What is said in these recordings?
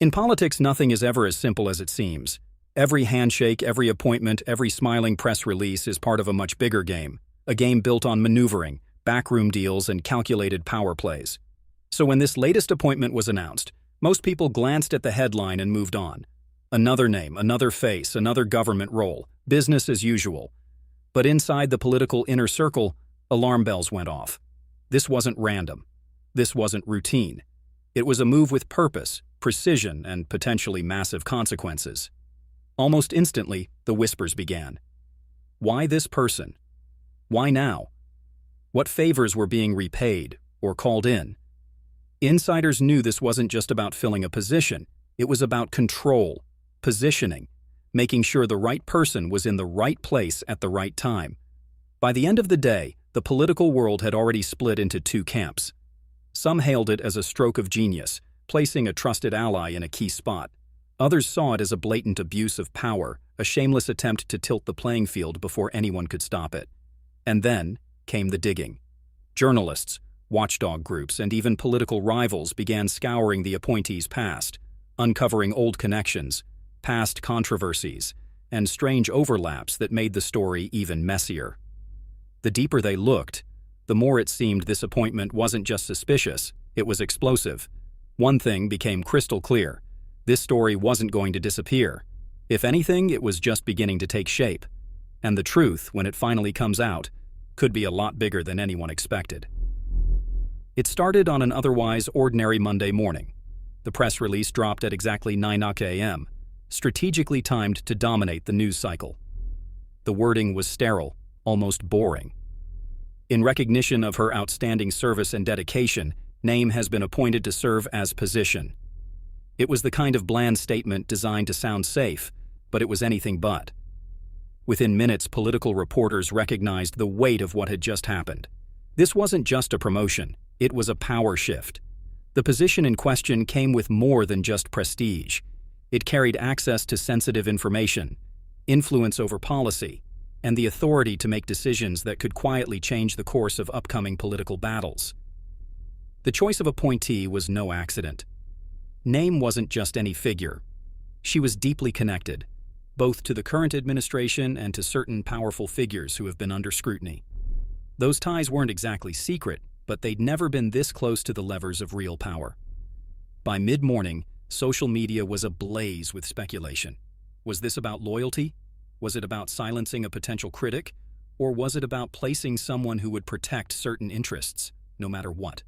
In politics, nothing is ever as simple as it seems. Every handshake, every appointment, every smiling press release is part of a much bigger game, a game built on maneuvering, backroom deals, and calculated power plays. So when this latest appointment was announced, most people glanced at the headline and moved on. Another name, another face, another government role, business as usual. But inside the political inner circle, alarm bells went off. This wasn't random. This wasn't routine. It was a move with purpose, precision, and potentially massive consequences. Almost instantly, the whispers began. Why this person? Why now? What favors were being repaid or called in? Insiders knew this wasn't just about filling a position. It was about control, positioning, making sure the right person was in the right place at the right time. By the end of the day, the political world had already split into two camps. Some hailed it as a stroke of genius, placing a trusted ally in a key spot. Others saw it as a blatant abuse of power, a shameless attempt to tilt the playing field before anyone could stop it. And then came the digging. Journalists, watchdog groups, and even political rivals began scouring the appointee's past, uncovering old connections, past controversies, and strange overlaps that made the story even messier. The deeper they looked, the more it seemed this appointment wasn't just suspicious, it was explosive. One thing became crystal clear. This story wasn't going to disappear. If anything, it was just beginning to take shape. And the truth, when it finally comes out, could be a lot bigger than anyone expected. It started on an otherwise ordinary Monday morning. The press release dropped at exactly 9 a.m., strategically timed to dominate the news cycle. The wording was sterile, almost boring. In recognition of her outstanding service and dedication, name has been appointed to serve as position. It was the kind of bland statement designed to sound safe, but it was anything but. Within minutes, political reporters recognized the weight of what had just happened. This wasn't just a promotion, it was a power shift. The position in question came with more than just prestige. It carried access to sensitive information, influence over policy, and the authority to make decisions that could quietly change the course of upcoming political battles. The choice of appointee was no accident. Name wasn't just any figure. She was deeply connected, both to the current administration and to certain powerful figures who have been under scrutiny. Those ties weren't exactly secret, but they'd never been this close to the levers of real power. By mid-morning, social media was ablaze with speculation. Was this about loyalty? Was it about silencing a potential critic? Or was it about placing someone who would protect certain interests, no matter what?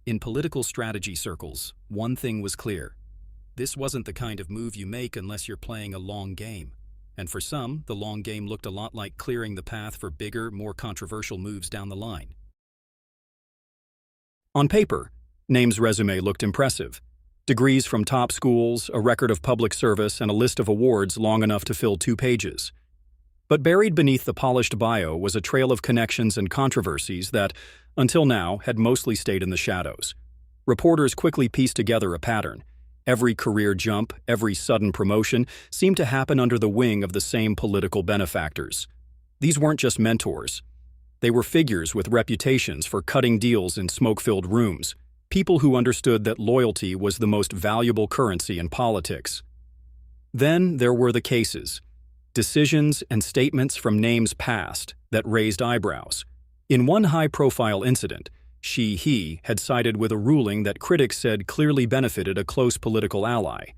In political strategy circles, one thing was clear. This wasn't the kind of move you make unless you're playing a long game. And for some, the long game looked a lot like clearing the path for bigger, more controversial moves down the line. On paper, Name's resume looked impressive. Degrees from top schools, a record of public service, and a list of awards long enough to fill 2 pages. But buried beneath the polished bio was a trail of connections and controversies that, until now, had mostly stayed in the shadows. Reporters quickly pieced together a pattern. Every career jump, every sudden promotion seemed to happen under the wing of the same political benefactors. These weren't just mentors. They were figures with reputations for cutting deals in smoke-filled rooms, people who understood that loyalty was the most valuable currency in politics. Then there were the cases, decisions and statements from Name's past that raised eyebrows. In one high-profile incident, he had sided with a ruling that critics said clearly benefited a close political ally.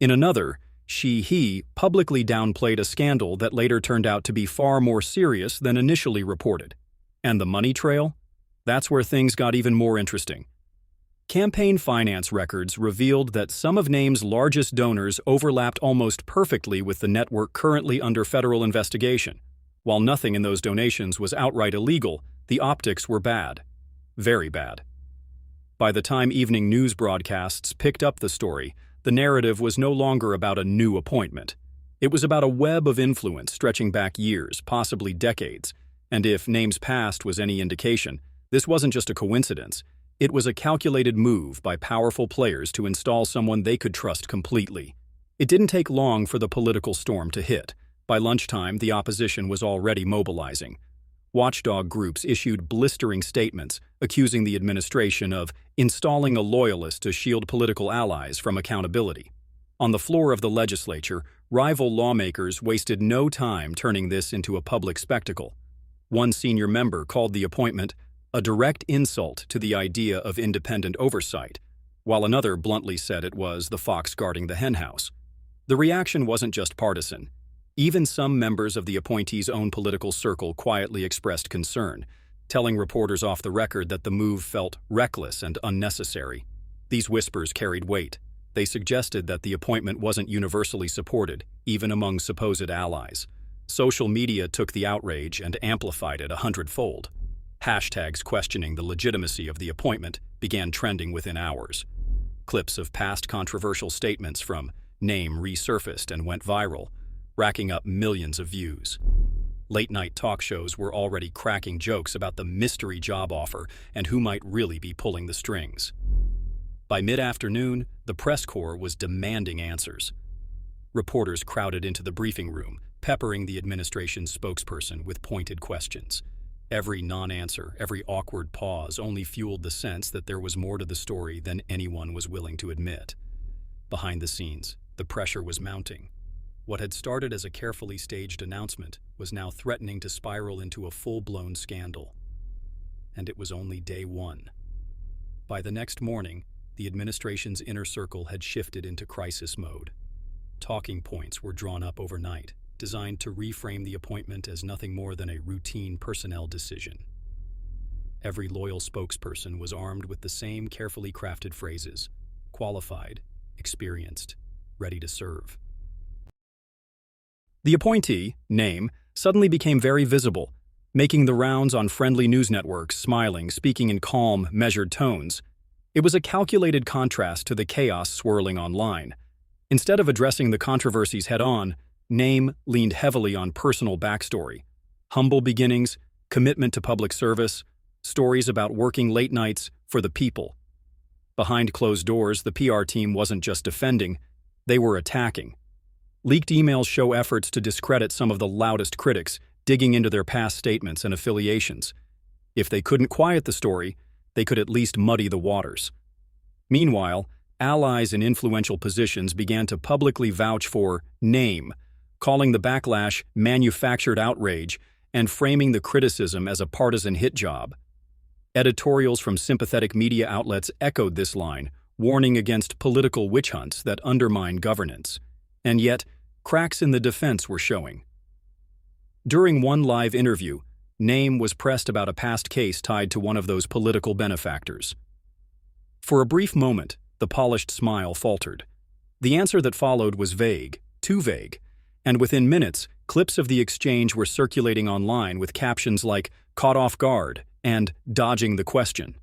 In another, he publicly downplayed a scandal that later turned out to be far more serious than initially reported. And the money trail? That's where things got even more interesting. Campaign finance records revealed that some of Name's largest donors overlapped almost perfectly with the network currently under federal investigation. While nothing in those donations was outright illegal, the optics were bad. Very bad. By the time evening news broadcasts picked up the story, the narrative was no longer about a new appointment. It was about a web of influence stretching back years, possibly decades. And if Name's past was any indication, this wasn't just a coincidence. It was a calculated move by powerful players to install someone they could trust completely. It didn't take long for the political storm to hit. By lunchtime, the opposition was already mobilizing. Watchdog groups issued blistering statements accusing the administration of installing a loyalist to shield political allies from accountability. On the floor of the legislature, rival lawmakers wasted no time turning this into a public spectacle. One senior member called the appointment a direct insult to the idea of independent oversight, while another bluntly said it was the fox guarding the henhouse. The reaction wasn't just partisan. Even some members of the appointee's own political circle quietly expressed concern, telling reporters off the record that the move felt reckless and unnecessary. These whispers carried weight. They suggested that the appointment wasn't universally supported, even among supposed allies. Social media took the outrage and amplified it 100-fold. Hashtags questioning the legitimacy of the appointment began trending within hours. Clips of past controversial statements from Name resurfaced and went viral, racking up millions of views. Late-night talk shows were already cracking jokes about the mystery job offer and who might really be pulling the strings. By mid-afternoon, the press corps was demanding answers. Reporters crowded into the briefing room, peppering the administration's spokesperson with pointed questions. Every non-answer, every awkward pause only fueled the sense that there was more to the story than anyone was willing to admit. Behind the scenes, the pressure was mounting. What had started as a carefully staged announcement was now threatening to spiral into a full-blown scandal. And it was only day one. By the next morning, the administration's inner circle had shifted into crisis mode. Talking points were drawn up overnight, designed to reframe the appointment as nothing more than a routine personnel decision. Every loyal spokesperson was armed with the same carefully crafted phrases: qualified, experienced, ready to serve. The appointee, Name, suddenly became very visible, making the rounds on friendly news networks, smiling, speaking in calm, measured tones. It was a calculated contrast to the chaos swirling online. Instead of addressing the controversies head-on, Name leaned heavily on personal backstory, humble beginnings, commitment to public service, stories about working late nights for the people. Behind closed doors, the PR team wasn't just defending, they were attacking. Leaked emails show efforts to discredit some of the loudest critics, digging into their past statements and affiliations. If they couldn't quiet the story, they could at least muddy the waters. Meanwhile, allies in influential positions began to publicly vouch for Name, calling the backlash manufactured outrage and framing the criticism as a partisan hit job. Editorials from sympathetic media outlets echoed this line, warning against political witch hunts that undermine governance. And yet, cracks in the defense were showing. During one live interview, Name was pressed about a past case tied to one of those political benefactors. For a brief moment, the polished smile faltered. The answer that followed was vague, too vague, and within minutes, clips of the exchange were circulating online with captions like "caught off guard" and "dodging the question."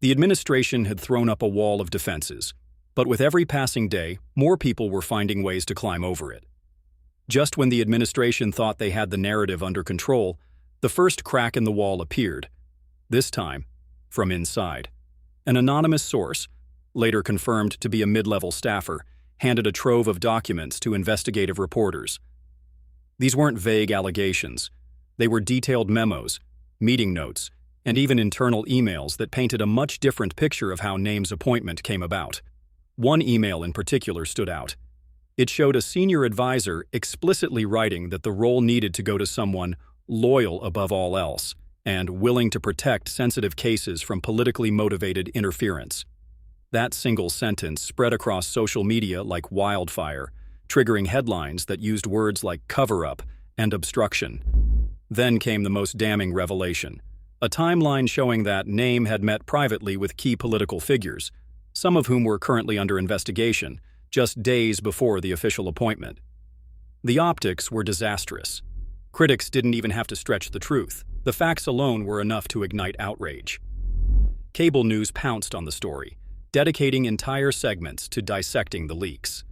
The administration had thrown up a wall of defenses, but with every passing day, more people were finding ways to climb over it. Just when the administration thought they had the narrative under control, the first crack in the wall appeared, this time from inside. An anonymous source, later confirmed to be a mid-level staffer, handed a trove of documents to investigative reporters. These weren't vague allegations. They were detailed memos, meeting notes, and even internal emails that painted a much different picture of how Name's appointment came about. One email in particular stood out. It showed a senior advisor explicitly writing that the role needed to go to someone loyal above all else and willing to protect sensitive cases from politically motivated interference. That single sentence spread across social media like wildfire, triggering headlines that used words like cover-up and obstruction. Then came the most damning revelation, a timeline showing that Name had met privately with key political figures, some of whom were currently under investigation, just days before the official appointment. The optics were disastrous. Critics didn't even have to stretch the truth. The facts alone were enough to ignite outrage. Cable news pounced on the story, dedicating entire segments to dissecting the leaks.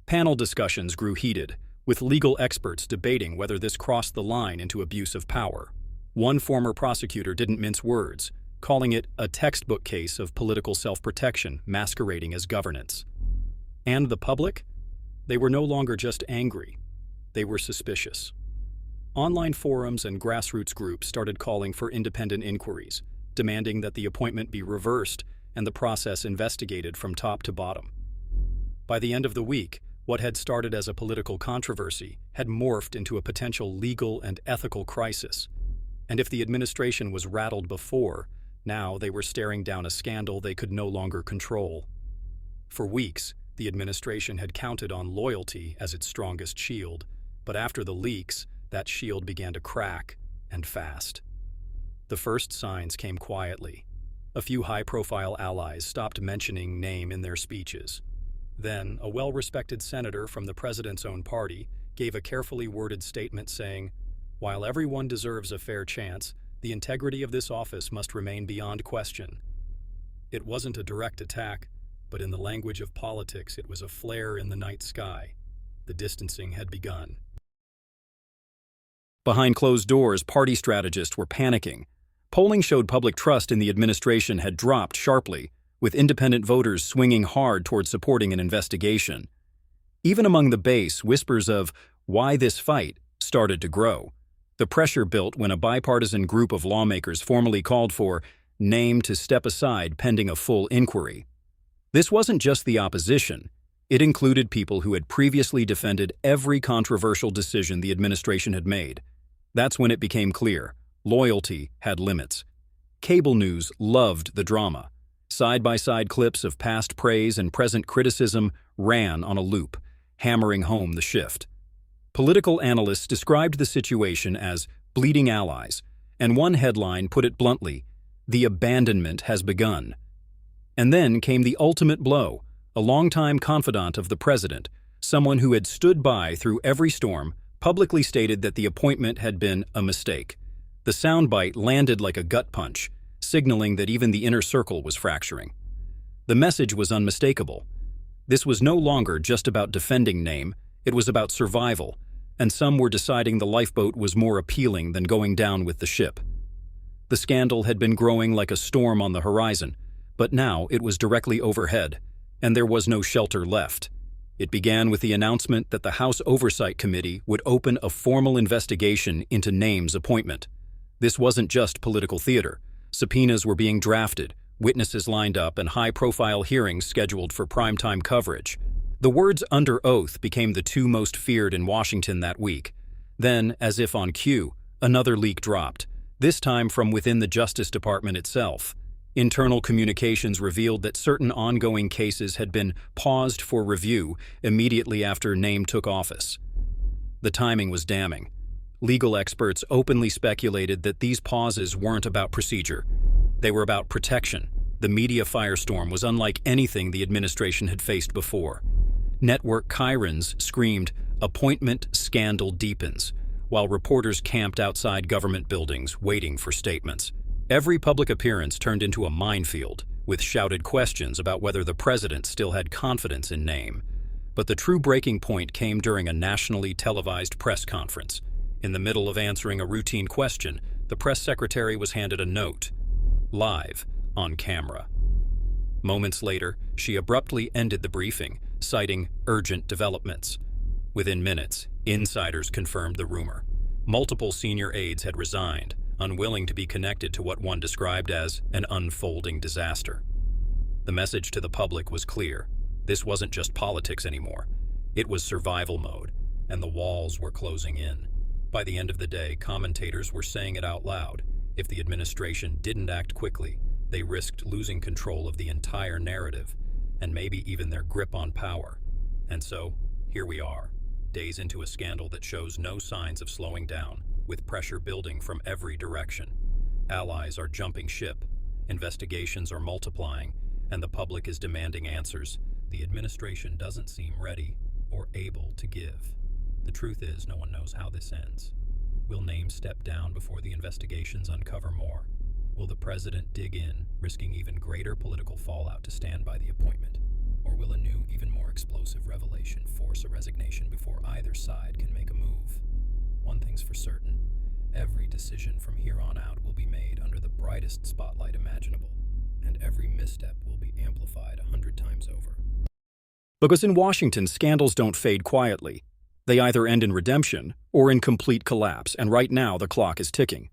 Panel discussions grew heated, with legal experts debating whether this crossed the line into abuse of power. One former prosecutor didn't mince words, calling it a textbook case of political self-protection masquerading as governance. And the public? They were no longer just angry. They were suspicious. Online forums and grassroots groups started calling for independent inquiries, demanding that the appointment be reversed and the process investigated from top to bottom. By the end of the week, what had started as a political controversy had morphed into a potential legal and ethical crisis. And if the administration was rattled before, now they were staring down a scandal they could no longer control. For weeks, the administration had counted on loyalty as its strongest shield, but after the leaks, that shield began to crack, and fast. The first signs came quietly. A few high-profile allies stopped mentioning name in their speeches. Then, a well-respected senator from the president's own party gave a carefully worded statement saying, "While everyone deserves a fair chance, the integrity of this office must remain beyond question." It wasn't a direct attack, but in the language of politics, it was a flare in the night sky. The distancing had begun. Behind closed doors, party strategists were panicking. Polling showed public trust in the administration had dropped sharply, with independent voters swinging hard toward supporting an investigation. Even among the base, whispers of "why this fight" started to grow. The pressure built when a bipartisan group of lawmakers formally called for name to step aside pending a full inquiry. This wasn't just the opposition. It included people who had previously defended every controversial decision the administration had made. That's when it became clear. Loyalty had limits. Cable news loved the drama. Side-by-side clips of past praise and present criticism ran on a loop, hammering home the shift. Political analysts described the situation as bleeding allies, and one headline put it bluntly, "The abandonment has begun." And then came the ultimate blow, a longtime confidant of the president, someone who had stood by through every storm, publicly stated that the appointment had been a mistake. The soundbite landed like a gut punch, signaling that even the inner circle was fracturing. The message was unmistakable. This was no longer just about defending name, it was about survival, and some were deciding the lifeboat was more appealing than going down with the ship. The scandal had been growing like a storm on the horizon, but now it was directly overhead, and there was no shelter left. It began with the announcement that the House Oversight Committee would open a formal investigation into Name's appointment. This wasn't just political theater. Subpoenas were being drafted, witnesses lined up, and high-profile hearings scheduled for primetime coverage. The words "under oath" became the two most feared in Washington that week. Then, as if on cue, another leak dropped, this time from within the Justice Department itself. Internal communications revealed that certain ongoing cases had been paused for review immediately after Name took office. The timing was damning. Legal experts openly speculated that these pauses weren't about procedure. They were about protection. The media firestorm was unlike anything the administration had faced before. Network chyrons screamed, "Appointment scandal deepens," while reporters camped outside government buildings waiting for statements. Every public appearance turned into a minefield, with shouted questions about whether the president still had confidence in Name. But the true breaking point came during a nationally televised press conference. In the middle of answering a routine question, the press secretary was handed a note, live, on camera. Moments later, she abruptly ended the briefing, citing urgent developments. Within minutes, insiders confirmed the rumor. Multiple senior aides had resigned, unwilling to be connected to what one described as an unfolding disaster. The message to the public was clear. This wasn't just politics anymore. It was survival mode, and the walls were closing in. By the end of the day, commentators were saying it out loud. If the administration didn't act quickly, they risked losing control of the entire narrative, and maybe even their grip on power. And so, here we are, days into a scandal that shows no signs of slowing down, with pressure building from every direction. Allies are jumping ship, investigations are multiplying, and the public is demanding answers. The administration doesn't seem ready or able to give. The truth is, no one knows how this ends. Will Name step down before the investigations uncover more? Will the president dig in, risking even greater political fallout to stand by the appointment? Or will a new, even more explosive revelation force a resignation before either side can make a move? One thing's for certain, every decision from here on out will be made under the brightest spotlight imaginable, and every misstep will be amplified 100 times over. Because in Washington, scandals don't fade quietly. They either end in redemption or in complete collapse, and right now the clock is ticking.